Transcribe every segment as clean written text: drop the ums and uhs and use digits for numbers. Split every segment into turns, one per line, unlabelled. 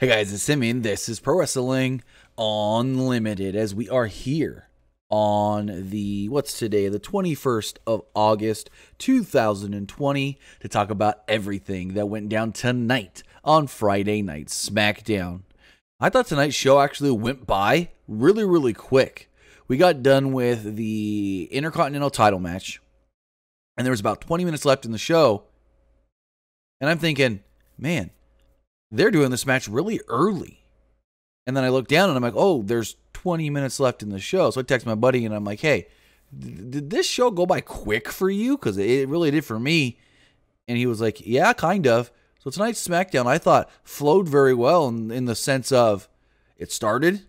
Hey guys, it's Simeon. This is Pro Wrestling Unlimited as we are here on what's today, the 21st of August, 2020, to talk about everything that went down tonight on Friday Night Smackdown. I thought tonight's show actually went by really quick. We got done with the Intercontinental title match, and there was about 20 minutes left in the show, and I'm thinking, man, they're doing this match really early. And then I look down and I'm like, oh, there's 20 minutes left in the show. So I text my buddy and I'm like, hey, did this show go by quick for you? Because it really did for me. And he was like, yeah, kind of. So tonight's SmackDown, I thought, flowed very well in the sense of it started,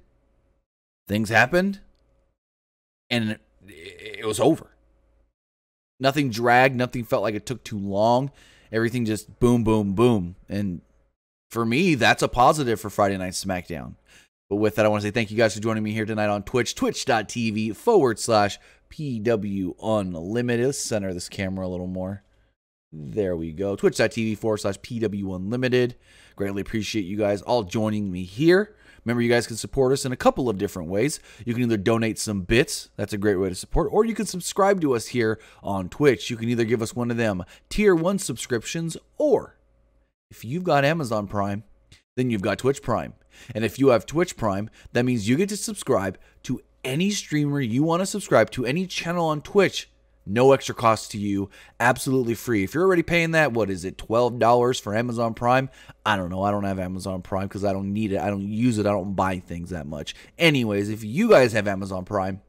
things happened, and it was over. Nothing dragged. Nothing felt like it took too long. Everything just boom, boom, boom. And for me, that's a positive for Friday Night SmackDown. But with that, I want to say thank you guys for joining me here tonight on Twitch, twitch.tv/PWUnlimited. Let's center this camera a little more. There we go. Twitch.tv/PWUnlimited. Greatly appreciate you guys all joining me here. Remember, you guys can support us in a couple of different ways. You can either donate some bits. That's a great way to support. Or you can subscribe to us here on Twitch. You can either give us one of them Tier 1 subscriptions, or if you've got Amazon Prime, then you've got Twitch Prime. And if you have Twitch Prime, that means you get to subscribe to any streamer you want to subscribe to, any channel on Twitch. No extra cost to you. Absolutely free. If you're already paying that, what is it, $12 for Amazon Prime? I don't know. I don't have Amazon Prime because I don't need it. I don't use it. I don't buy things that much. Anyways, if you guys have Amazon Prime,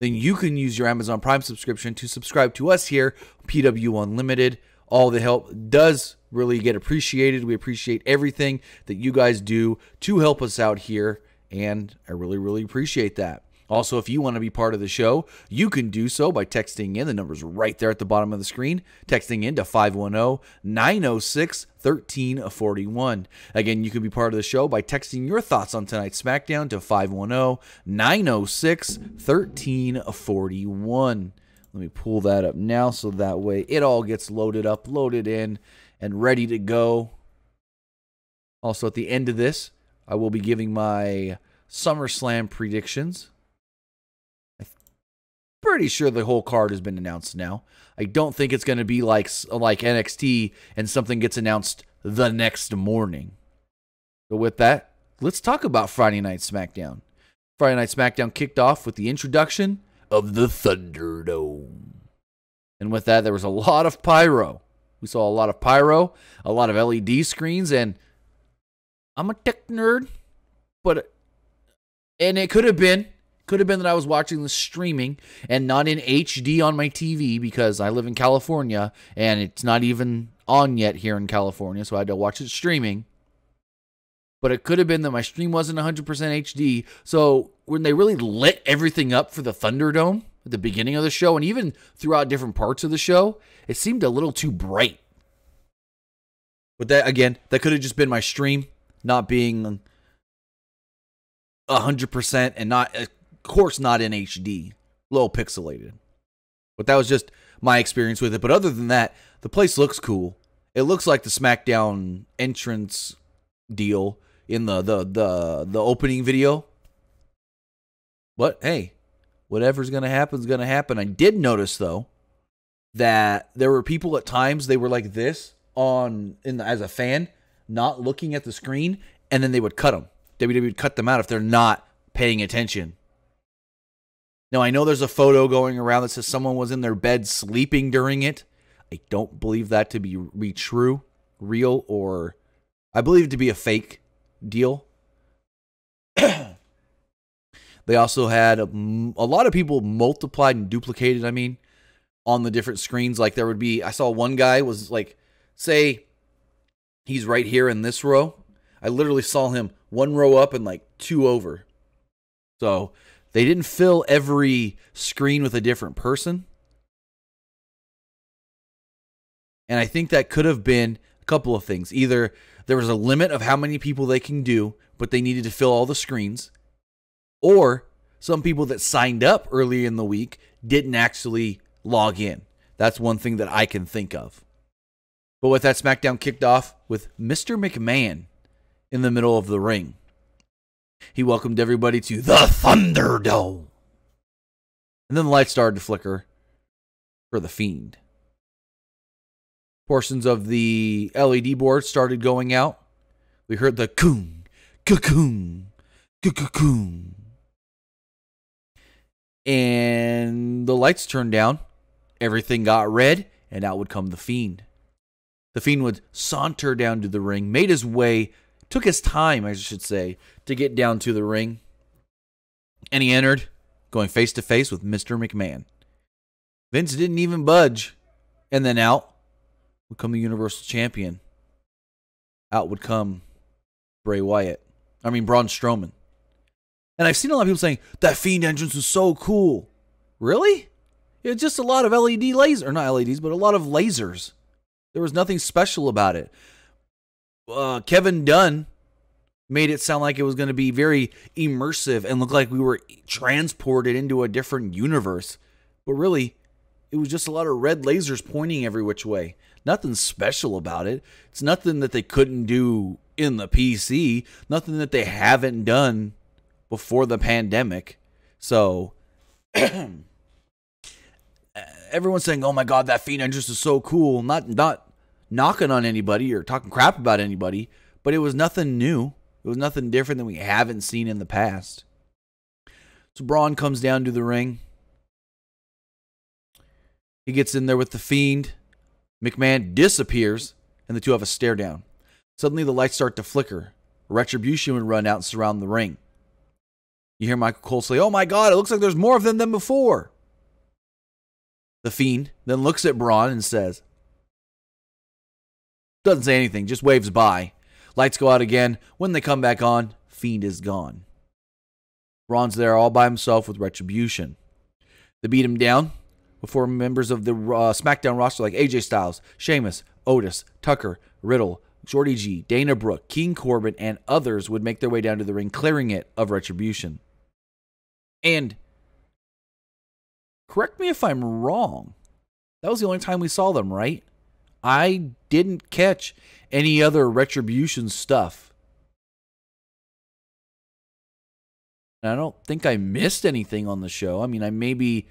then you can use your Amazon Prime subscription to subscribe to us here, PW Unlimited. All the help does really get appreciated. We appreciate everything that you guys do to help us out here, and I really appreciate that. Also, if you want to be part of the show, you can do so by texting in. The number's right there at the bottom of the screen. Texting in to 510-906-1341. Again, you can be part of the show by texting your thoughts on tonight's SmackDown to 510-906-1341. Let me pull that up now so that way it all gets loaded up, loaded in, and ready to go. Also, at the end of this, I will be giving my SummerSlam predictions. I'm pretty sure the whole card has been announced now. I don't think it's going to be like NXT and something gets announced the next morning. So with that, let's talk about Friday Night SmackDown. Friday Night SmackDown kicked off with the introduction of the Thunderdome. And with that, there was a lot of pyro. We saw a lot of pyro, a lot of LED screens, and I'm a tech nerd, and it could have been that I was watching the streaming and not in HD on my TV because I live in California and it's not even on yet here in California, so I had to watch it streaming. But it could have been that my stream wasn't 100% HD. So when they really lit everything up for the Thunderdome at the beginning of the show, and even throughout different parts of the show, it seemed a little too bright. But that, again, that could have just been my stream not being 100% and not, of course, not in HD. A little pixelated. But that was just my experience with it. But other than that, the place looks cool. It looks like the SmackDown entrance deal in the opening video. But hey, whatever's gonna happen is gonna happen. I did notice though that there were people at times they were like this as a fan, not looking at the screen, and then they would cut them. WWE would cut them out if they're not paying attention. Now I know there's a photo going around that says someone was in their bed sleeping during it. I don't believe that to be true, real, or I believe it to be a fake deal. They also had a lot of people multiplied and duplicated, on the different screens. Like there would be, I saw one guy was like, say he's right here in this row. I literally saw him one row up and like two over. So they didn't fill every screen with a different person. And I think that could have been a couple of things. Either there was a limit of how many people they can do, but they needed to fill all the screens. Or some people that signed up early in the week didn't actually log in. That's one thing that I can think of. But with that, SmackDown kicked off with Mr. McMahon in the middle of the ring. He welcomed everybody to the Thunderdome. And then the lights started to flicker for The Fiend. Portions of the LED board started going out. We heard the coon, cocoon, cocoon. And the lights turned down. Everything got red, and out would come The Fiend. The Fiend would saunter down to the ring, made his way, took his time, I should say, to get down to the ring. And he entered, going face to face with Mr. McMahon. Vince didn't even budge. And then out would come the Universal Champion. Out would come Braun Strowman. And I've seen a lot of people saying, that Fiend entrance was so cool. Really? It was just a lot of LED lasers, or not LEDs, but a lot of lasers. There was nothing special about it. Kevin Dunn made it sound like it was going to be very immersive and look like we were transported into a different universe. But really, it was just a lot of red lasers pointing every which way. Nothing special about it. It's nothing that they couldn't do in the PC. Nothing that they haven't done before the pandemic. So, everyone's saying, oh my God, that Fiend entrance is so cool. Not knocking on anybody or talking crap about anybody, but it was nothing new. It was nothing different than we haven't seen in the past. So Braun comes down to the ring. He gets in there with the Fiend. McMahon disappears, and the two have a stare down. Suddenly the lights start to flicker. Retribution would run out and surround the ring. You hear Michael Cole say, oh my God, it looks like there's more of them than before. The Fiend then looks at Braun and says, doesn't say anything, just waves by. Lights go out again. When they come back on, Fiend is gone. Braun's there all by himself with Retribution. They beat him down before members of the Smackdown roster like AJ Styles, Sheamus, Otis, Tucker, Riddle, Shorty G, Dana Brooke, King Corbin, and others would make their way down to the ring, clearing it of Retribution. And correct me if I'm wrong, that was the only time we saw them, right? I didn't catch any other Retribution stuff. And I don't think I missed anything on the show. I mean, maybe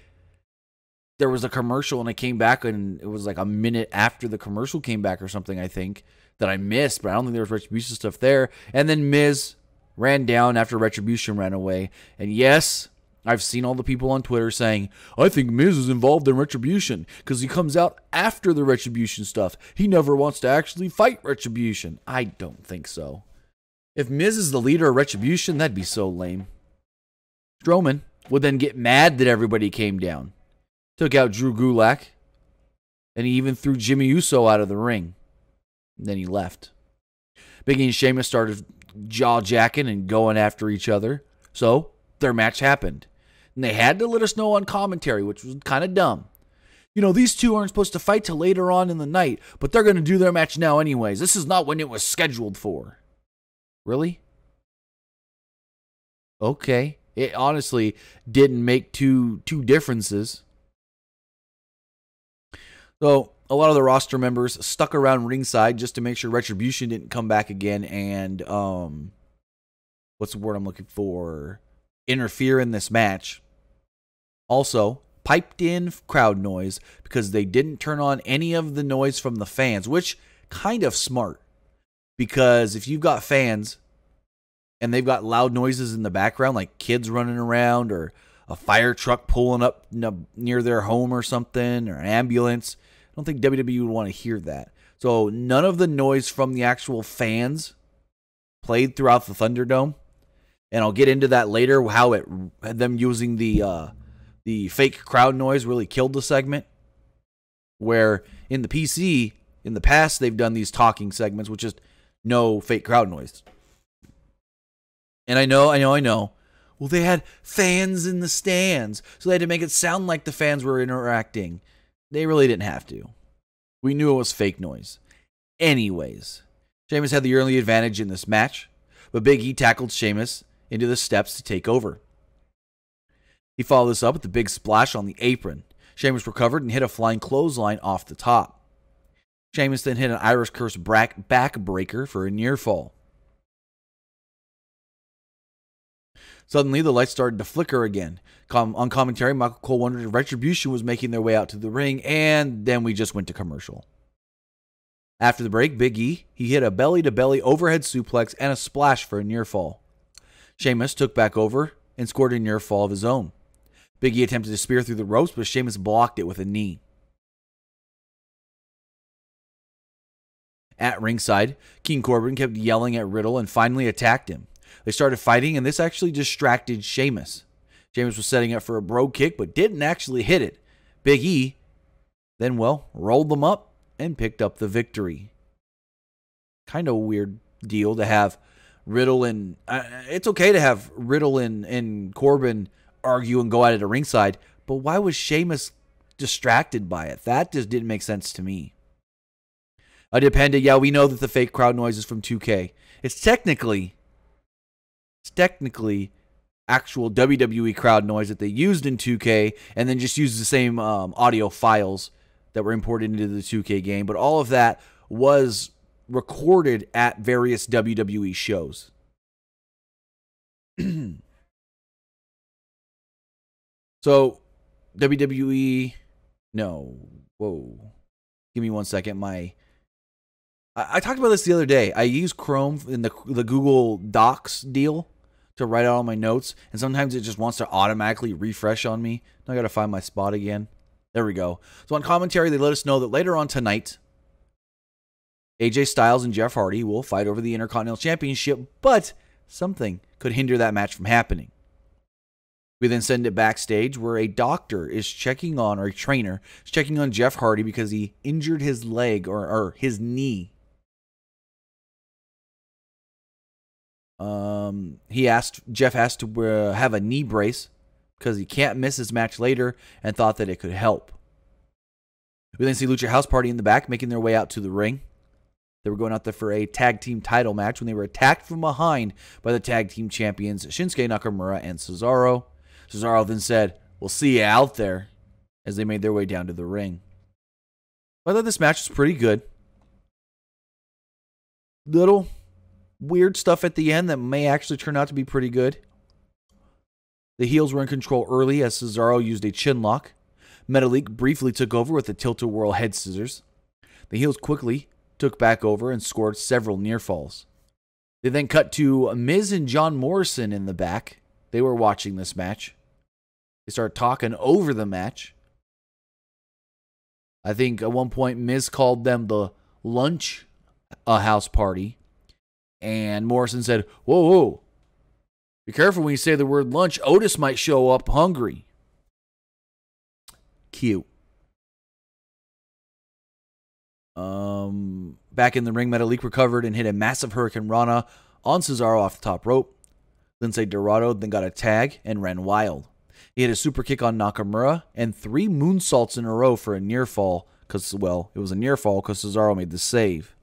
there was a commercial and I came back and it was like a minute after the commercial came back or something, I think, that I missed. But I don't think there was Retribution stuff there. And then Miz ran down after Retribution ran away. And yes, I've seen all the people on Twitter saying, I think Miz is involved in Retribution because he comes out after the Retribution stuff. He never wants to actually fight Retribution. I don't think so. If Miz is the leader of Retribution, that'd be so lame. Strowman would then get mad that everybody came down. Took out Drew Gulak. And he even threw Jimmy Uso out of the ring. And then he left. Big E and Sheamus started jaw-jacking and going after each other. So their match happened. And they had to let us know on commentary, which was kind of dumb. You know, these two aren't supposed to fight till later on in the night, but they're going to do their match now anyways. This is not when it was scheduled for. Really? Okay. It honestly didn't make two differences. So, a lot of the roster members stuck around ringside just to make sure Retribution didn't come back again and, what's the word I'm looking for? Interfere in this match. Also, piped in crowd noise because they didn't turn on any of the noise from the fans, which kind of smart. Because if you've got fans and they've got loud noises in the background, like kids running around or a fire truck pulling up near their home or something, or an ambulance, I don't think WWE would want to hear that. So none of the noise from the actual fans played throughout the Thunderdome. And I'll get into that later, how them using the fake crowd noise really killed the segment. Where in the PC, in the past, they've done these talking segments with just no fake crowd noise. And I know. Well, they had fans in the stands, so they had to make it sound like the fans were interacting. They really didn't have to. We knew it was fake noise. Anyways, Sheamus had the early advantage in this match, but Big E tackled Sheamus into the steps to take over. He followed this up with the big splash on the apron. Sheamus recovered and hit a flying clothesline off the top. Sheamus then hit an Irish Curse backbreaker for a near fall. Suddenly, the lights started to flicker again. On commentary, Michael Cole wondered if Retribution was making their way out to the ring, and then we just went to commercial. After the break, Big E, he hit a belly-to-belly overhead suplex and a splash for a near fall. Sheamus took back over and scored a near fall of his own. Big E attempted to spear through the ropes, but Sheamus blocked it with a knee. At ringside, King Corbin kept yelling at Riddle and finally attacked him. They started fighting, and this actually distracted Sheamus. Sheamus was setting up for a bro kick, but didn't actually hit it. Big E then, rolled them up and picked up the victory. Kind of a weird deal to have Riddle and... it's okay to have Riddle and Corbin argue and go at it at ringside, but why was Sheamus distracted by it? That just didn't make sense to me. Depended, yeah, we know that the fake crowd noise is from 2K. It's technically actual WWE crowd noise that they used in 2K and then just used the same audio files that were imported into the 2K game. But all of that was recorded at various WWE shows. So, WWE... No. Whoa. Give me 1 second. I talked about this the other day. I use Chrome in the Google Docs deal to write out all my notes, and sometimes it just wants to automatically refresh on me. Now I got to find my spot again. There we go. So on commentary, they let us know that later on tonight, AJ Styles and Jeff Hardy will fight over the Intercontinental Championship, but something could hinder that match from happening. We then send it backstage where a doctor is checking on, or a trainer is checking on Jeff Hardy because he injured his leg or his knee. Jeff asked to have a knee brace because he can't miss his match later and thought that it could help. We then see Lucha House Party in the back making their way out to the ring. They were going out there for a tag team title match when they were attacked from behind by the tag team champions Shinsuke Nakamura and Cesaro. Cesaro then said, "We'll see you out there," as they made their way down to the ring. I thought this match was pretty good. Little weird stuff at the end that may actually turn out to be pretty good. The heels were in control early as Cesaro used a chin lock. Metalik briefly took over with the tilt-a-whirl head scissors. The heels quickly took back over and scored several near falls. They then cut to Miz and John Morrison in the back. They were watching this match. They started talking over the match. I think at one point Miz called them the lunch house party. And Morrison said, whoa, be careful when you say the word lunch. Otis might show up hungry. Cute. Back in the ring, Metalik recovered and hit a massive Hurricane Rana on Cesaro off the top rope. Lince Dorado then got a tag and ran wild. He hit a super kick on Nakamura and 3 moonsaults in a row for a near fall because, it was a near fall because Cesaro made the save.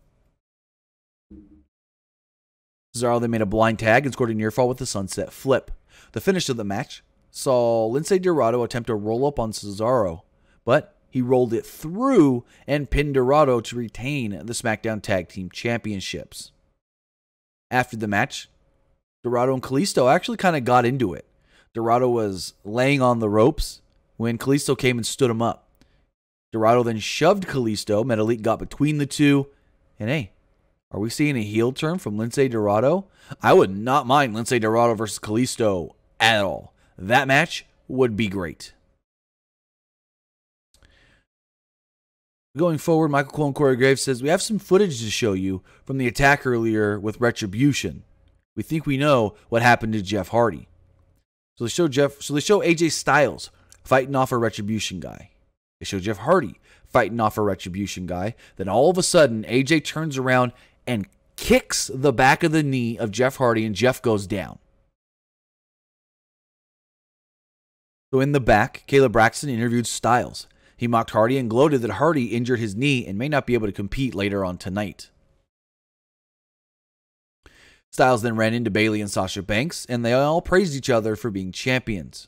Cesaro then made a blind tag and scored a near fall with the sunset flip. The finish of the match saw Lince Dorado attempt a roll up on Cesaro, but he rolled it through and pinned Dorado to retain the SmackDown Tag Team Championships. After the match, Dorado and Kalisto actually kind of got into it. Dorado was laying on the ropes when Kalisto came and stood him up. Dorado then shoved Kalisto. Metalik got between the two. And hey, are we seeing a heel turn from Lince Dorado? I would not mind Lince Dorado versus Kalisto at all. That match would be great. Going forward, Michael Cole and Corey Graves says, we have some footage to show you from the attack earlier with Retribution. We think we know what happened to Jeff Hardy. So they show AJ Styles fighting off a Retribution guy. They show Jeff Hardy fighting off a Retribution guy. Then all of a sudden, AJ turns around and kicks the back of the knee of Jeff Hardy, and Jeff goes down. So in the back, Caleb Braxton interviewed Styles. He mocked Hardy and gloated that Hardy injured his knee and may not be able to compete later on tonight. Styles then ran into Bayley and Sasha Banks, and they all praised each other for being champions.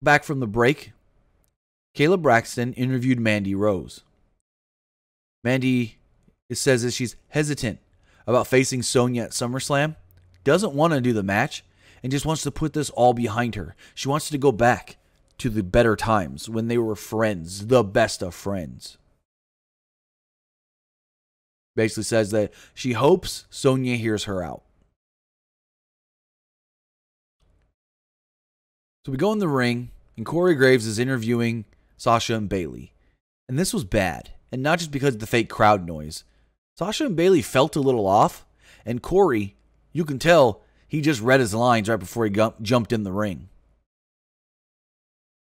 Back from the break, Caleb Braxton interviewed Mandy Rose. Mandy says that she's hesitant about facing Sonya at SummerSlam doesn't want to do the match and just wants to put this all behind her. She wants to go back to the better times when they were friends, the best of friends. Basically says that she hopes Sonya hears her out. So we go in the ring, and Corey Graves is interviewing Sasha and Bayley. And this was bad, and not just because of the fake crowd noise. Sasha and Bayley felt a little off, and Corey, you can tell, he just read his lines right before he jumped in the ring.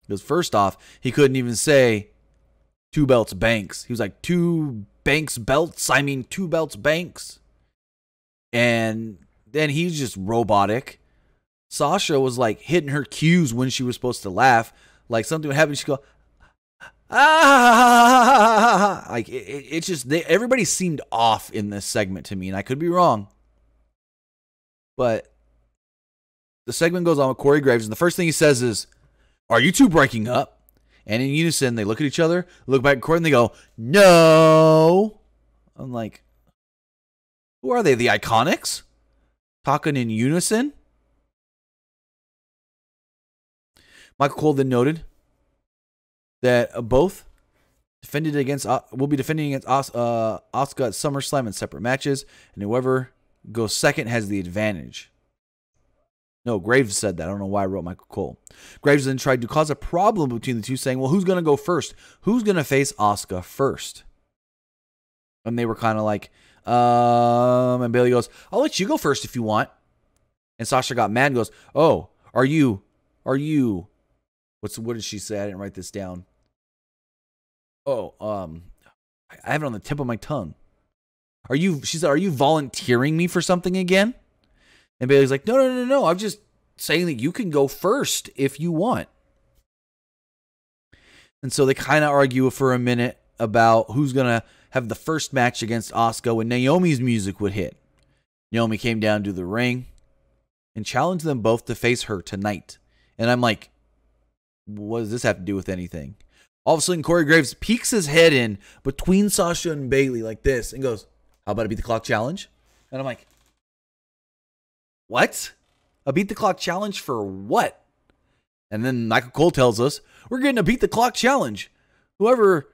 Because first off, he couldn't even say 2 belts Banks. He was like, 2 Banks belts? I mean, 2 belts Banks? And then he's just robotic. Sasha was like hitting her cues when she was supposed to laugh. Like something would happen, she'd go, ah! Like, it's just, everybody seemed off in this segment to me, and I could be wrong. But the segment goes on with Corey Graves, and the first thing he says is, are you two breaking up? And in unison, they look at each other, look back at Corey, and they go, no. I'm like, who are they? The Iconics? Talking in unison? Michael Cole then noted that both defended against will be defending against Asuka at SummerSlam in separate matches, and whoever goes second has the advantage. No, Graves said that. I don't know why I wrote Michael Cole. Graves then tried to cause a problem between the two, saying, well, who's going to go first? Who's going to face Asuka first? And they were kind of like, and Bayley goes, I'll let you go first if you want. And Sasha got mad and goes, oh, are you, what did she say? I didn't write this down. Oh, I have it on the tip of my tongue. She said, are you volunteering me for something again? And Bayley's like, no. I'm just saying that you can go first if you want. And so they kind of argue for a minute about who's going to have the first match against Asuka when Naomi's music would hit. Naomi came down to the ring and challenged them both to face her tonight. And I'm like, what does this have to do with anything? All of a sudden, Corey Graves peeks his head in between Sasha and Bayley like this and goes, how about a beat the clock challenge? And I'm like, what? A beat the clock challenge for what? And then Michael Cole tells us, we're getting a beat the clock challenge. Whoever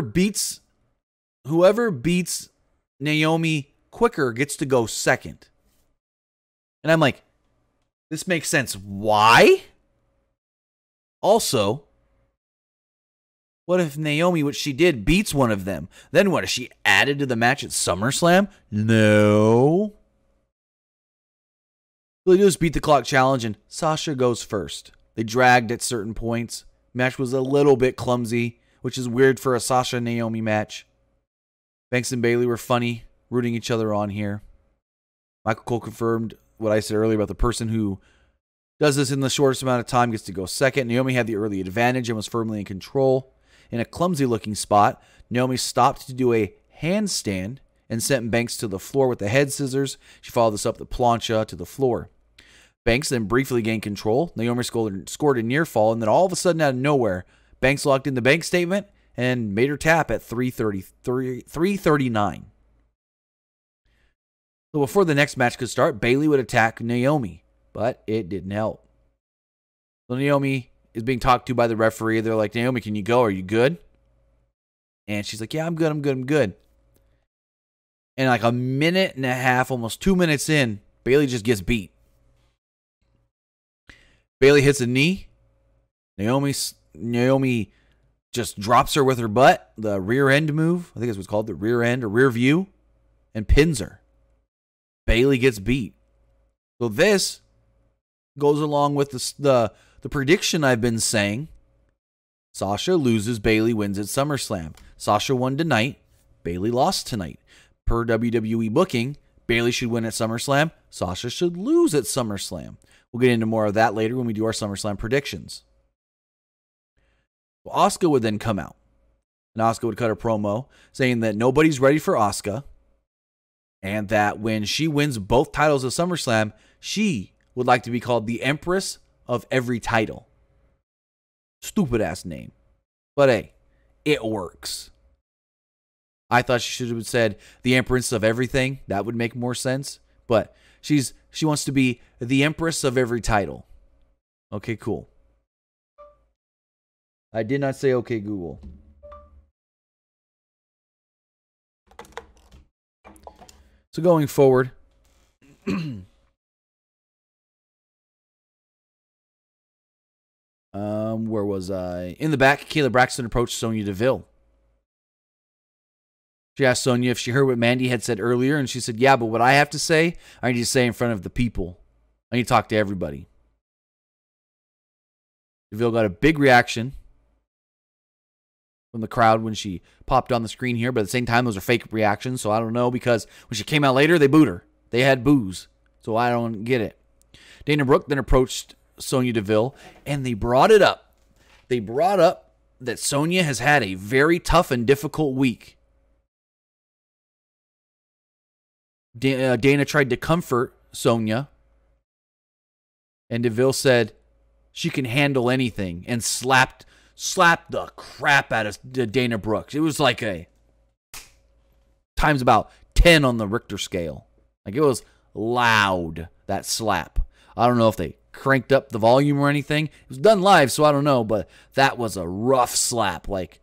beats Naomi quicker gets to go second. And I'm like, this makes sense. Why? Also, what if Naomi, which she did, beats one of them? Then what? Is she added to the match at SummerSlam? No. They just beat the clock challenge, and Sasha goes first. They dragged at certain points. Match was a little bit clumsy, which is weird for a Sasha Naomi match. Banks and Bayley were funny, rooting each other on here. Michael Cole confirmed what I said earlier about the person who does this in the shortest amount of time gets to go second. Naomi had the early advantage and was firmly in control. In a clumsy-looking spot, Naomi stopped to do a handstand and sent Banks to the floor with the head scissors. She followed this up the plancha to the floor. Banks then briefly gained control. Naomi scored a near fall, and then all of a sudden, out of nowhere, Banks locked in the bank statement and made her tap at 3:39. So before the next match could start, Bayley would attack Naomi, but it didn't help. So Naomi is being talked to by the referee. They're like, Naomi, can you go? Are you good? And she's like, yeah, I'm good. And like a minute and a half, almost 2 minutes in, Bayley just gets beat. Bayley hits a knee. Naomi just drops her with her butt, the rear end move. I think that's what's called, the rear end or rear view, and pins her. Bayley gets beat. So this goes along with the prediction I've been saying. Sasha loses, Bayley wins at SummerSlam. Sasha won tonight, Bayley lost tonight. Per WWE booking, Bayley should win at SummerSlam, Sasha should lose at SummerSlam. We'll get into more of that later when we do our SummerSlam predictions. Well, Asuka would then come out, and Asuka would cut a promo saying that nobody's ready for Asuka, and that when she wins both titles of SummerSlam, she would like to be called the Empress of every title. Stupid ass name. But hey, it works. I thought she should have said the Empress of everything. That would make more sense. But She wants to be the empress of every title. Okay, cool. I did not say okay, Google. So going forward, where was I? In the back, Kayla Braxton approached Sonya Deville. She asked Sonya if she heard what Mandy had said earlier, and she said, yeah, but what I have to say, I need to say in front of the people. I need to talk to everybody. Deville got a big reaction from the crowd when she popped on the screen here, but at the same time, those are fake reactions, so I don't know, because when she came out later, they booed her. They had boos, so I don't get it. Dana Brooke then approached Sonya Deville, and they brought it up. They brought up that Sonya has had a very tough and difficult week. Dana tried to comfort Sonya, and Deville said she can handle anything, and slapped the crap out of Dana Brooks. It was like a times about 10 on the Richter scale. Like, it was loud, that slap. I don't know if they cranked up the volume or anything. It was done live, so I don't know, but that was a rough slap. Like,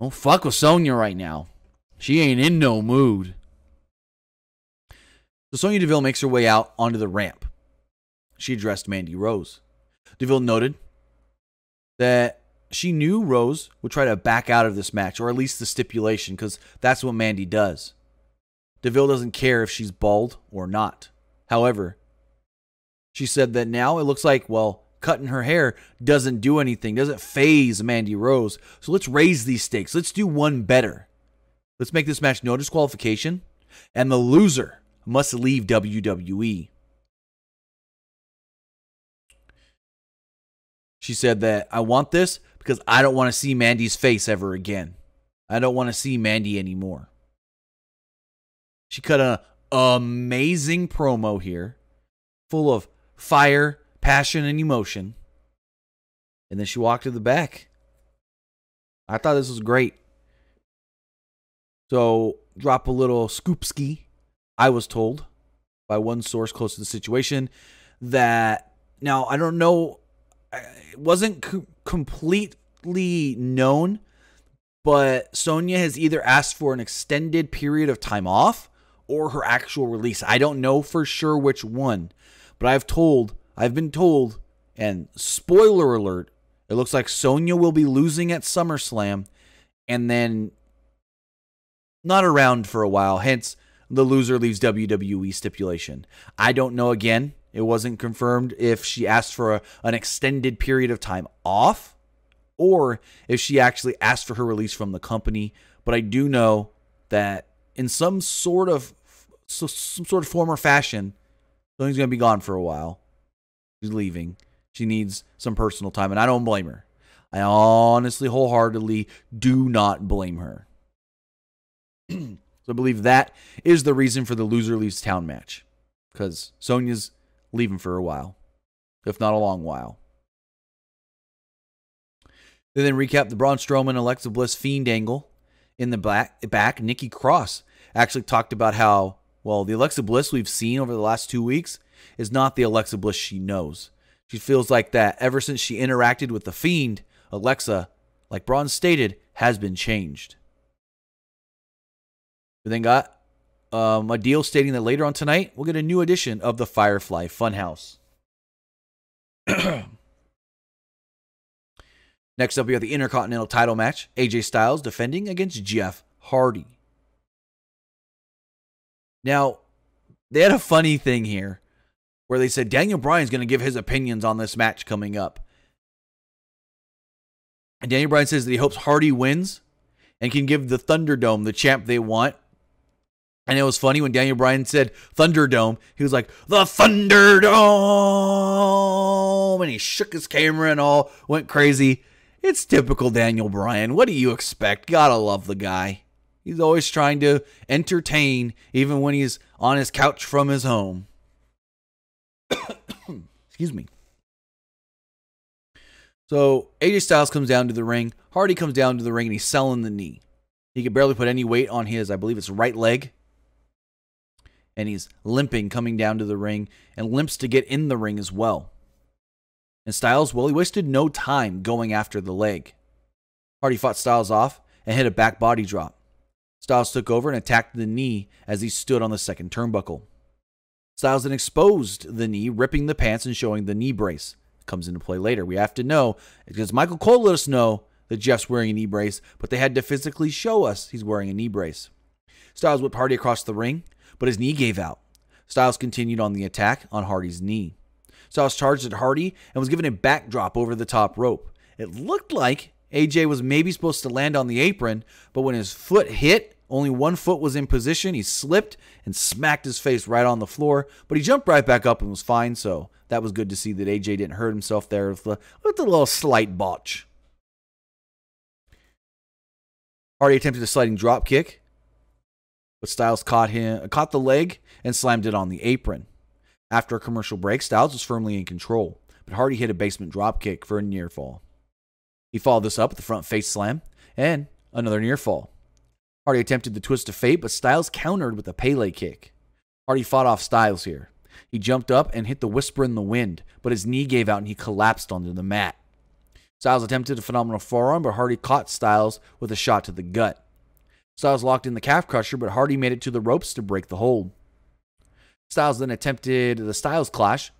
don't fuck with Sonya right now. She ain't in no mood. So Sonya Deville makes her way out onto the ramp. She addressed Mandy Rose. Deville noted that she knew Rose would try to back out of this match, or at least the stipulation, because that's what Mandy does. Deville doesn't care if she's bald or not. However, she said that now it looks like, well, cutting her hair doesn't do anything, doesn't faze Mandy Rose. So let's raise these stakes. Let's do one better. Let's make this match no disqualification, and the loser must leave WWE. She said that I want this because I don't want to see Mandy's face ever again. I don't want to see Mandy anymore. She cut an amazing promo here, full of fire, passion, and emotion. And then she walked to the back. I thought this was great. So, drop a little scoopski. I was told by one source close to the situation that, now I don't know, it wasn't completely known, but Sonya has either asked for an extended period of time off or her actual release. I don't know for sure which one, but I've been told, and spoiler alert, it looks like Sonya will be losing at SummerSlam and then not around for a while, hence the loser leaves WWE stipulation. I don't know, again, it wasn't confirmed if she asked for an extended period of time off or if she actually asked for her release from the company. But I do know that in some sort of form or fashion, Sonya's going to be gone for a while. She's leaving. She needs some personal time, and I don't blame her. I honestly, wholeheartedly do not blame her. So I believe that is the reason for the loser leaves town match, because Sonya's leaving for a while, if not a long while. They then recap the Braun Strowman, Alexa Bliss Fiend angle. In the back, Nikki Cross actually talked about how, well, the Alexa Bliss we've seen over the last 2 weeks is not the Alexa Bliss she knows. She feels like that ever since she interacted with the Fiend, Alexa, like Braun stated, has been changed. We then got a deal stating that later on tonight, we'll get a new edition of the Firefly Funhouse. Next up, we got the Intercontinental title match. AJ Styles defending against Jeff Hardy. Now, they had a funny thing here where they said Daniel Bryan's going to give his opinions on this match coming up. And Daniel Bryan says that he hopes Hardy wins and can give the Thunderdome the champ they want. And it was funny when Daniel Bryan said Thunderdome, he was like, the Thunderdome! And he shook his camera and all went crazy. It's typical Daniel Bryan. What do you expect? Gotta love the guy. He's always trying to entertain, even when he's on his couch from his home. Excuse me. So AJ Styles comes down to the ring. Hardy comes down to the ring and he's selling the knee. He could barely put any weight on his, I believe it's right leg. and he's limping coming down to the ring and limps to get in the ring as well. And Styles, well, he wasted no time going after the leg. Hardy fought Styles off and hit a back body drop. Styles took over and attacked the knee as he stood on the second turnbuckle. Styles then exposed the knee, ripping the pants and showing the knee brace. It comes into play later. We have to know, because Michael Cole let us know that Jeff's wearing a knee brace, but they had to physically show us he's wearing a knee brace. Styles whipped Hardy across the ring, but his knee gave out. Styles continued on the attack on Hardy's knee. Styles charged at Hardy and was given a backdrop over the top rope. It looked like AJ was maybe supposed to land on the apron, but when his foot hit, only one foot was in position. He slipped and smacked his face right on the floor, but he jumped right back up and was fine, so that was good to see that AJ didn't hurt himself there with the little slight botch. Hardy attempted a sliding drop kick, but Styles caught the leg and slammed it on the apron. After a commercial break, Styles was firmly in control, but Hardy hit a basement drop kick for a near fall. He followed this up with the front face slam and another near fall. Hardy attempted the twist of fate, but Styles countered with a Pele kick. Hardy fought off Styles here. He jumped up and hit the Whisper in the Wind, but his knee gave out and he collapsed onto the mat. Styles attempted a phenomenal forearm, but Hardy caught Styles with a shot to the gut. Styles locked in the calf crusher, but Hardy made it to the ropes to break the hold. Styles then attempted the Styles Clash,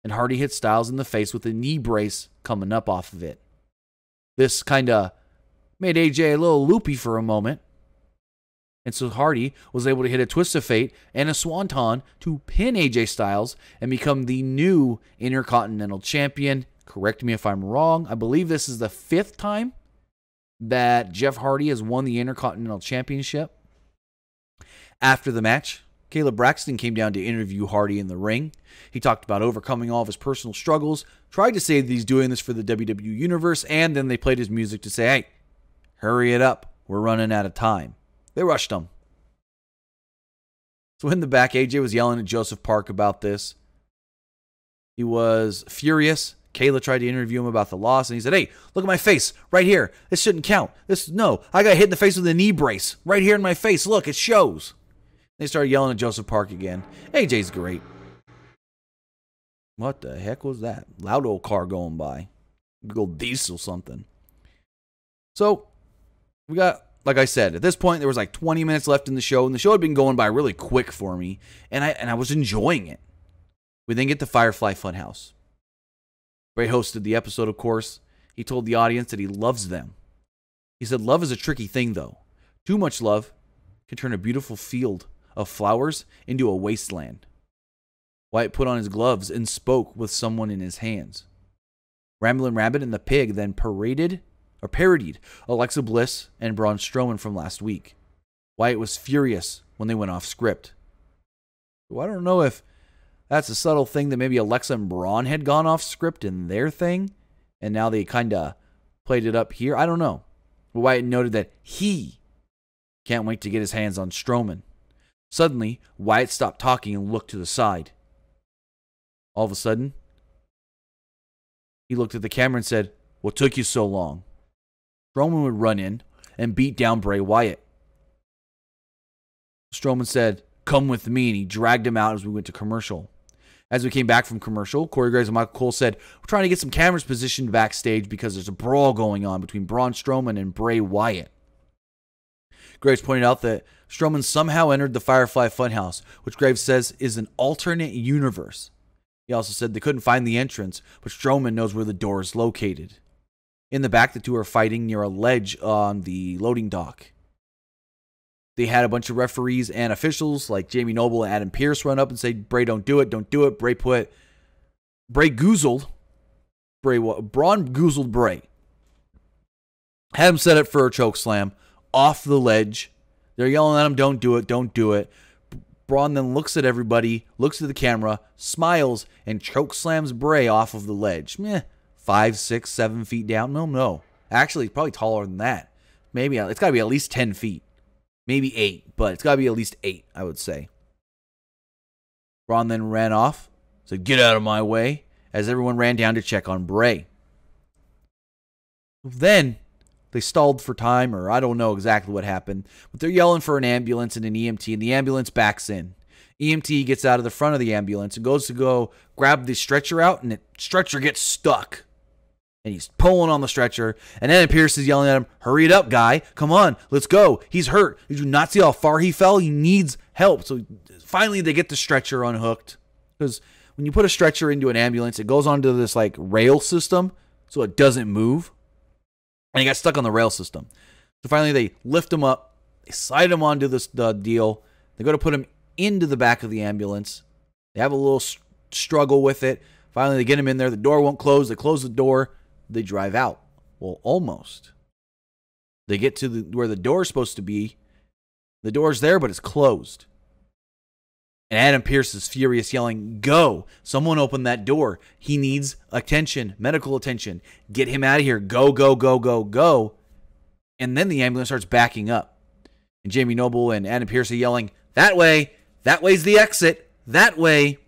and Hardy hit Styles in the face with a knee brace coming up off of it. This kind of made AJ a little loopy for a moment. And so Hardy was able to hit a twist of fate and a swanton to pin AJ Styles and become the new Intercontinental Champion. Correct me if I'm wrong. I believe this is the 5th time that Jeff Hardy has won the Intercontinental Championship. After the match, Caleb Braxton came down to interview Hardy in the ring. He talked about overcoming all of his personal struggles, tried to say that he's doing this for the WWE Universe, and then they played his music to say, hey, hurry it up. We're running out of time. They rushed him. So in the back, AJ was yelling at Joseph Park about this. He was furious. Kayla tried to interview him about the loss, and he said, hey, look at my face right here. This shouldn't count. I got hit in the face with a knee brace right here in my face. Look, it shows. They started yelling at Joseph Park again. AJ's great. What the heck was that? Loud old car going by. Big old diesel something. So, we got, like I said, at this point, there was like 20 minutes left in the show, and the show had been going by really quick for me, and I was enjoying it. We then get to Firefly Funhouse. Bray hosted the episode, of course. He told the audience that he loves them. He said, love is a tricky thing, though. Too much love can turn a beautiful field of flowers into a wasteland. Wyatt put on his gloves and spoke with someone in his hands. Ramblin' Rabbit and the Pig then parodied Alexa Bliss and Braun Strowman from last week. Wyatt was furious when they went off script. Well, I don't know if that's a subtle thing that maybe Alexa and Braun had gone off script in their thing, and now they kind of played it up here. I don't know. But Wyatt noted that he can't wait to get his hands on Strowman. Suddenly, Wyatt stopped talking and looked to the side. All of a sudden, he looked at the camera and said, what took you so long? Strowman would run in and beat down Bray Wyatt. Strowman said, come with me, and he dragged him out as we went to commercial. As we came back from commercial, Corey Graves and Michael Cole said, we're trying to get some cameras positioned backstage because there's a brawl going on between Braun Strowman and Bray Wyatt. Graves pointed out that Strowman somehow entered the Firefly Funhouse, which Graves says is an alternate universe. He also said they couldn't find the entrance, but Strowman knows where the door is located. In the back, the two are fighting near a ledge on the loading dock. They had a bunch of referees and officials like Jamie Noble and Adam Pearce run up and say, Bray, don't do it, don't do it. Braun goozled Bray. Had him set it for a choke slam off the ledge. They're yelling at him, don't do it, don't do it. Braun then looks at everybody, looks at the camera, smiles, and choke slams Bray off of the ledge. 5, 6, 7 feet down. No. Actually, probably taller than that. Maybe it's got to be at least 10 feet. Maybe 8, but it's got to be at least 8, I would say. Braun then ran off, said, get out of my way, as everyone ran down to check on Bray. Then, they stalled for time, or I don't know exactly what happened, but they're yelling for an ambulance and an EMT, and the ambulance backs in. EMT gets out of the front of the ambulance and goes to go grab the stretcher out, and the stretcher gets stuck. And he's pulling on the stretcher, and Adam Pearce is yelling at him, "Hurry it up, guy. Come on, let's go. He's hurt. Did you not see how far he fell? He needs help." So finally they get the stretcher unhooked. Because when you put a stretcher into an ambulance, it goes onto this like rail system so it doesn't move. And he got stuck on the rail system. So finally they lift him up. They slide him onto this deal. They go to put him into the back of the ambulance. They have a little struggle with it. Finally they get him in there. The door won't close. They close the door. They drive out. Well, almost. They get to where the door is supposed to be. The door's there, but it's closed. And Adam Pearce is furious, yelling, "Go! Someone open that door. He needs attention, medical attention. Get him out of here. Go, go, go, go, go." And then the ambulance starts backing up. And Jamie Noble and Adam Pearce are yelling, "That way! That way's the exit! That way!"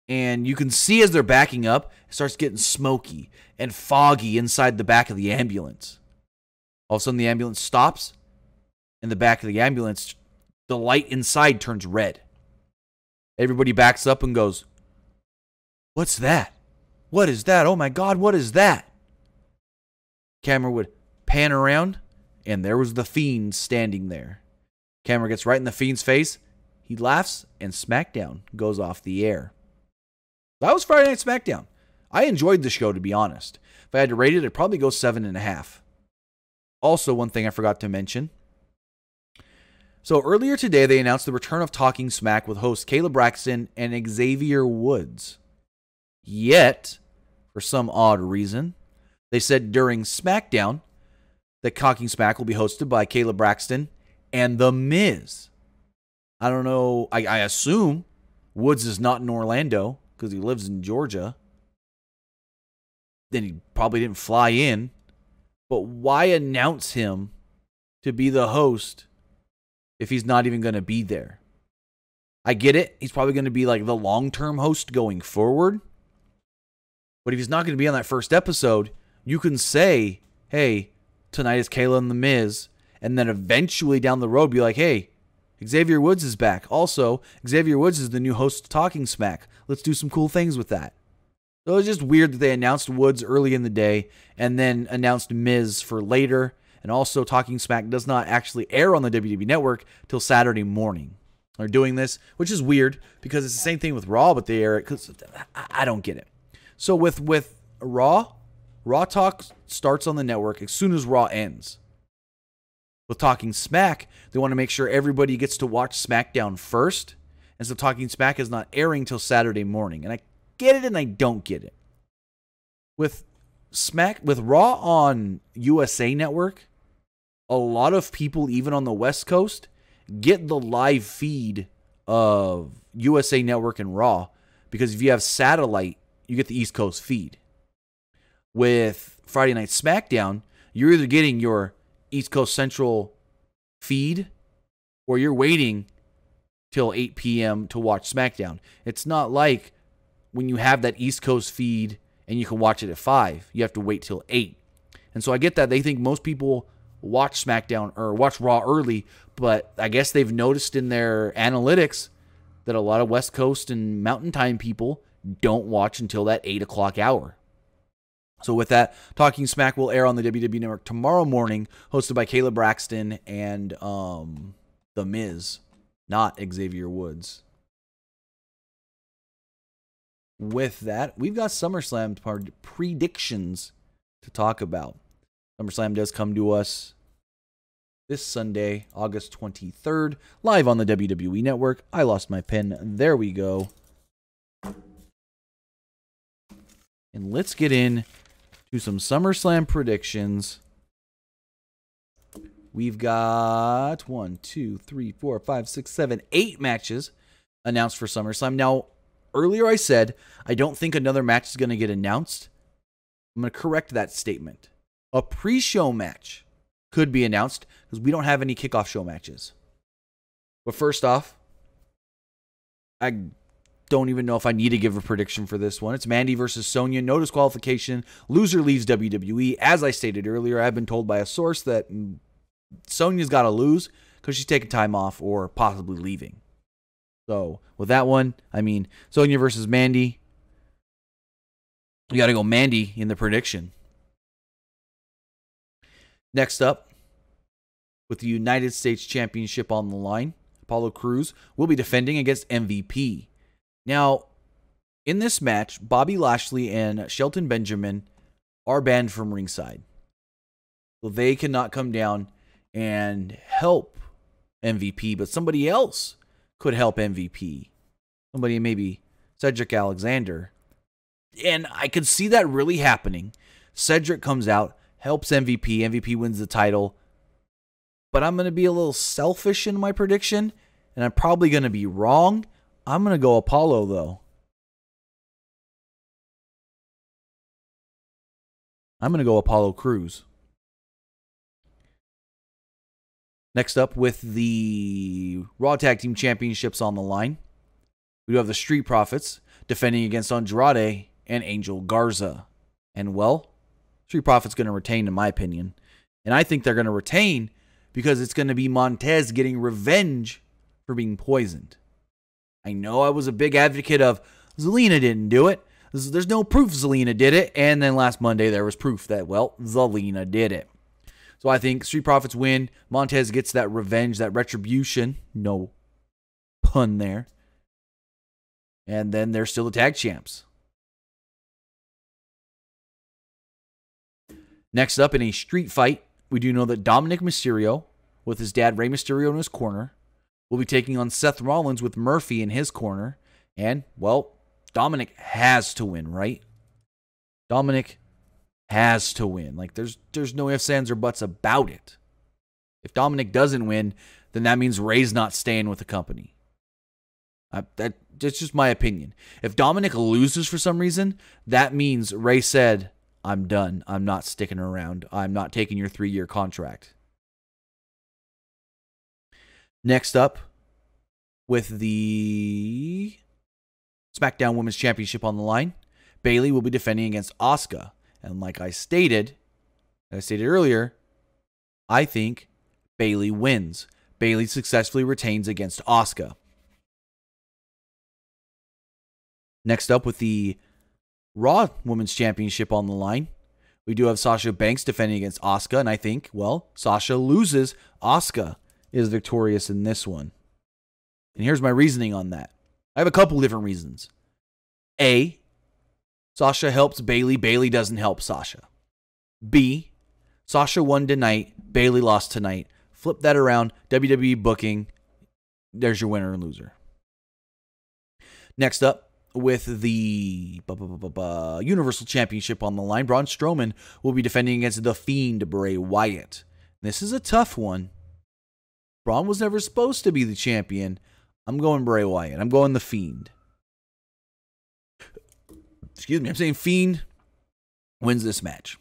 And you can see as they're backing up, it starts getting smoky and foggy inside the back of the ambulance. All of a sudden, the ambulance stops. In the back of the ambulance, the light inside turns red. Everybody backs up and goes, "What's that? What is that? Oh my God, what is that?" Camera would pan around, and there was the Fiend standing there. Camera gets right in the Fiend's face. He laughs, and Smackdown goes off the air. That was Friday Night Smackdown. I enjoyed the show, to be honest. If I had to rate it, I'd probably go 7.5. Also, one thing I forgot to mention. So earlier today, they announced the return of Talking Smack with hosts Kayla Braxton and Xavier Woods. Yet, for some odd reason, they said during Smackdown that Talking Smack will be hosted by Kayla Braxton and The Miz. I don't know. I assume Woods is not in Orlando because he lives in Georgia. Then he probably didn't fly in. But why announce him to be the host if he's not even going to be there? I get it. He's probably going to be like the long-term host going forward. But if he's not going to be on that first episode, you can say, "Hey, tonight is Kayla and The Miz." And then eventually down the road be like, "Hey, Xavier Woods is back. Also, Xavier Woods is the new host of Talking Smack. Let's do some cool things with that." So it was just weird that they announced Woods early in the day and then announced Miz for later. And also, Talking Smack does not actually air on the WWE Network till Saturday morning. They're doing this, which is weird because it's the same thing with Raw, but they air it because I don't get it. So with Raw Talk starts on the network as soon as Raw ends. With Talking Smack, they want to make sure everybody gets to watch SmackDown first. And so Talking Smack is not airing till Saturday morning. And I get it and I don't get it. With Raw on USA Network, a lot of people, even on the West Coast, get the live feed of USA Network and Raw. Because if you have satellite, you get the East Coast feed. With Friday Night Smackdown, you're either getting your East Coast Central feed or you're waiting till 8 p.m. to watch SmackDown. It's not like when you have that East Coast feed and you can watch it at 5. You have to wait till 8. And so I get that. They think most people watch SmackDown or watch Raw early, but I guess they've noticed in their analytics that a lot of West Coast and Mountain Time people don't watch until that 8 o'clock hour. So with that, Talking Smack will air on the WWE Network tomorrow morning, hosted by Kayla Braxton and The Miz, not Xavier Woods. With that, we've got SummerSlam predictions to talk about. SummerSlam does come to us this Sunday, August 23rd, live on the WWE Network. I lost my pen. There we go. And let's get in to some SummerSlam predictions. We've got 8 matches announced for SummerSlam. Now, earlier I said I don't think another match is going to get announced. I'm going to correct that statement. A pre-show match could be announced because we don't have any kickoff show matches. But first off, I don't even know if I need to give a prediction for this one. It's Mandy versus Sonya. No disqualification. Loser leaves WWE. As I stated earlier, I've been told by a source that Sonya's got to lose because she's taking time off or possibly leaving. So with that one, I mean, Sonya versus Mandy. You got to go Mandy in the prediction. Next up, with the United States Championship on the line, Apollo Crews will be defending against MVP. Now, in this match, Bobby Lashley and Shelton Benjamin are banned from ringside. So they cannot come down and help MVP, but somebody else could help MVP. Somebody, maybe Cedric Alexander. And I could see that really happening. Cedric comes out, helps MVP. MVP wins the title. But I'm going to be a little selfish in my prediction, and I'm probably going to be wrong. I'm going to go Apollo, though. I'm going to go Apollo Crews. Next up, with the Raw Tag Team Championships on the line, we do have the Street Profits defending against Andrade and Angel Garza. And, well, Street Profits going to retain, in my opinion. And I think they're going to retain because it's going to be Montez getting revenge for being poisoned. I know I was a big advocate of Zelina didn't do it. There's no proof Zelina did it. And then last Monday there was proof that, well, Zelina did it. So I think Street Profits win. Montez gets that revenge, that retribution. No pun there. And then they're still the tag champs. Next up, in a street fight, we do know that Dominic Mysterio, with his dad Rey Mysterio in his corner, will be taking on Seth Rollins with Murphy in his corner. And, well, Dominic has to win, right? Dominic has to win. Like, there's no ifs, ands, or buts about it. If Dominic doesn't win, then that means Rey's not staying with the company. That's just my opinion. If Dominic loses for some reason, that means Rey said, I'm done. I'm not sticking around. I'm not taking your 3-year contract. Next up, with the SmackDown Women's Championship on the line, Bayley will be defending against Asuka. And like I stated earlier, I think Bayley wins. Bayley successfully retains against Asuka. Next up, with the Raw Women's Championship on the line, we do have Sasha Banks defending against Asuka, and I think, well, Sasha loses. Asuka is victorious in this one. And here's my reasoning on that. I have a couple different reasons. A, Sasha helps Bayley. Bayley doesn't help Sasha. B, Sasha won tonight. Bayley lost tonight. Flip that around. WWE booking. There's your winner and loser. Next up, with the Universal Championship on the line, Braun Strowman will be defending against The Fiend, Bray Wyatt. This is a tough one. Braun was never supposed to be the champion. I'm going Bray Wyatt. I'm going The Fiend. Excuse me. I'm saying Fiend wins this match.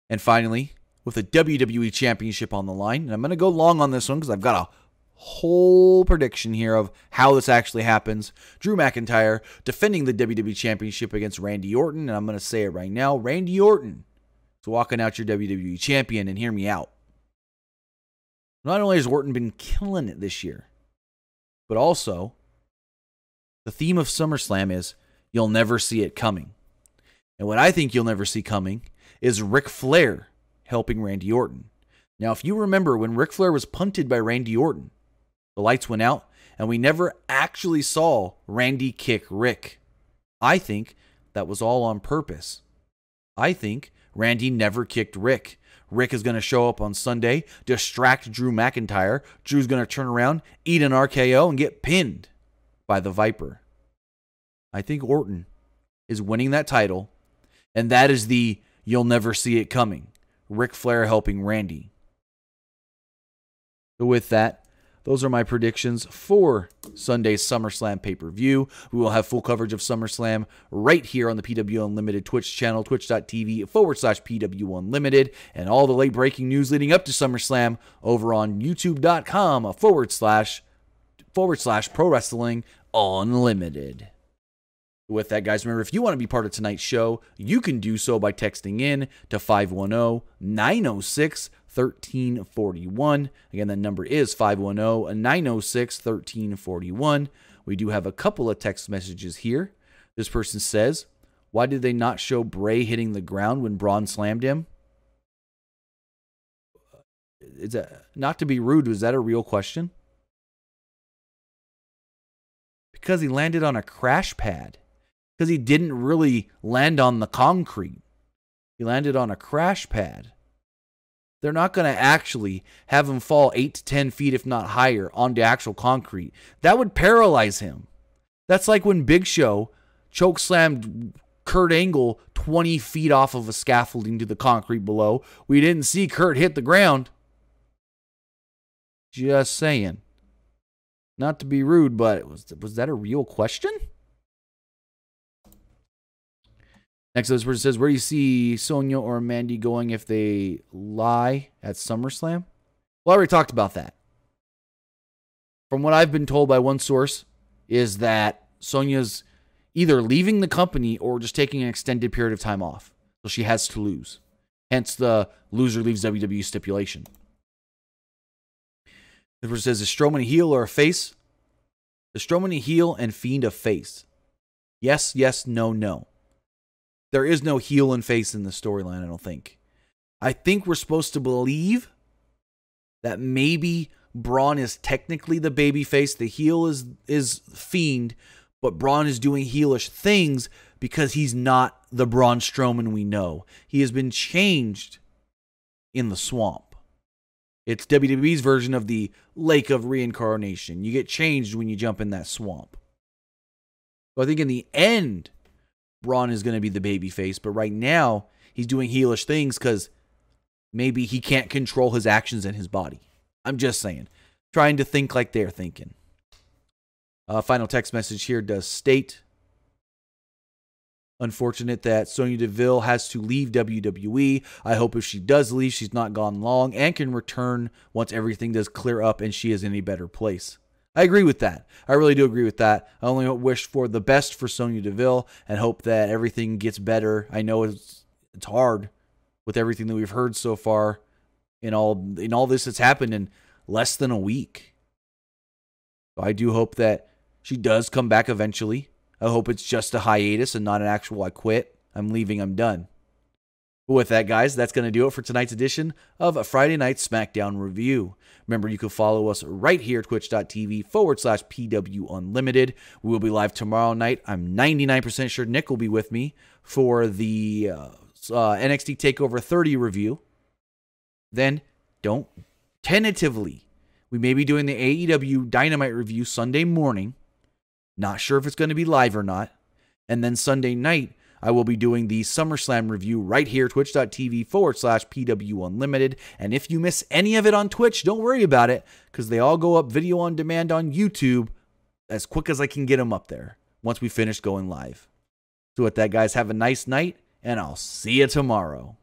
And finally, with the WWE Championship on the line, and I'm going to go long on this one because I've got a whole prediction here of how this actually happens. Drew McIntyre defending the WWE Championship against Randy Orton, and I'm going to say it right now. Randy Orton is walking out your WWE Champion, and hear me out. Not only has Orton been killing it this year, but also the theme of SummerSlam is you'll never see it coming. And what I think you'll never see coming is Ric Flair helping Randy Orton. Now, if you remember when Ric Flair was punted by Randy Orton, the lights went out, and we never actually saw Randy kick Rick. I think that was all on purpose. I think Randy never kicked Rick. Rick is going to show up on Sunday, distract Drew McIntyre. Drew's going to turn around, eat an RKO, and get pinned by the Viper. I think Orton is winning that title, and that is the you'll never see it coming. Ric Flair helping Randy. So with that, those are my predictions for Sunday's SummerSlam pay-per-view. We will have full coverage of SummerSlam right here on the PWUnlimited Twitch channel, twitch.tv/PWUnlimited, and all the late-breaking news leading up to SummerSlam over on youtube.com/Pro Wrestling Unlimited. With that, guys, remember, if you want to be part of tonight's show, you can do so by texting in to 510-906 1341. Again, that number is 510-906-1341. We do have a couple of text messages here. This person says, why did they not show Bray hitting the ground when Braun slammed him? Is that, not to be rude, was that a real question? Because he landed on a crash pad. Because he didn't really land on the concrete. He landed on a crash pad. They're not going to actually have him fall 8 to 10 feet, if not higher, onto actual concrete. That would paralyze him. That's like when Big Show chokeslammed Kurt Angle 20 feet off of a scaffolding to the concrete below. We didn't see Kurt hit the ground. Just saying. Not to be rude, but was that a real question? Next, this person says, where do you see Sonya or Mandy going if they lie at SummerSlam? Well, I already talked about that. From what I've been told by one source is that Sonya's either leaving the company or just taking an extended period of time off. So she has to lose. Hence the loser leaves WWE stipulation. The person says, is Strowman a heel or a face? Is Strowman a heel and Fiend a face? Yes, yes, no, no. There is no heel and face in the storyline, I don't think. I think we're supposed to believe that maybe Braun is technically the baby face. The heel is Fiend, but Braun is doing heelish things because he's not the Braun Strowman we know. He has been changed in the swamp. It's WWE's version of the Lake of Reincarnation. You get changed when you jump in that swamp. So I think in the end, Braun is going to be the babyface, but right now, he's doing heelish things because maybe he can't control his actions and his body. I'm just saying. Trying to think like they're thinking. Final text message here does state, unfortunate that Sonya Deville has to leave WWE. I hope if she does leave, she's not gone long and can return once everything does clear up and she is in a better place. I agree with that. I really do agree with that. I only wish for the best for Sonya Deville and hope that everything gets better. I know it's hard with everything that we've heard so far in all this that's happened in less than a week. So I do hope that she does come back eventually. I hope it's just a hiatus and not an actual I quit, I'm leaving, I'm done. But with that, guys, that's going to do it for tonight's edition of a Friday Night Smackdown Review. Remember, you can follow us right here at twitch.tv/PWUnlimited. We will be live tomorrow night. I'm 99% sure Nick will be with me for the NXT TakeOver 30 review. Then, tentatively, we may be doing the AEW Dynamite review Sunday morning. Not sure if it's going to be live or not. And then Sunday night, I will be doing the SummerSlam review right here, twitch.tv/PWUnlimited. And if you miss any of it on Twitch, don't worry about it, because they all go up video on demand on YouTube as quick as I can get them up there once we finish going live. So with that, guys, have a nice night, and I'll see you tomorrow.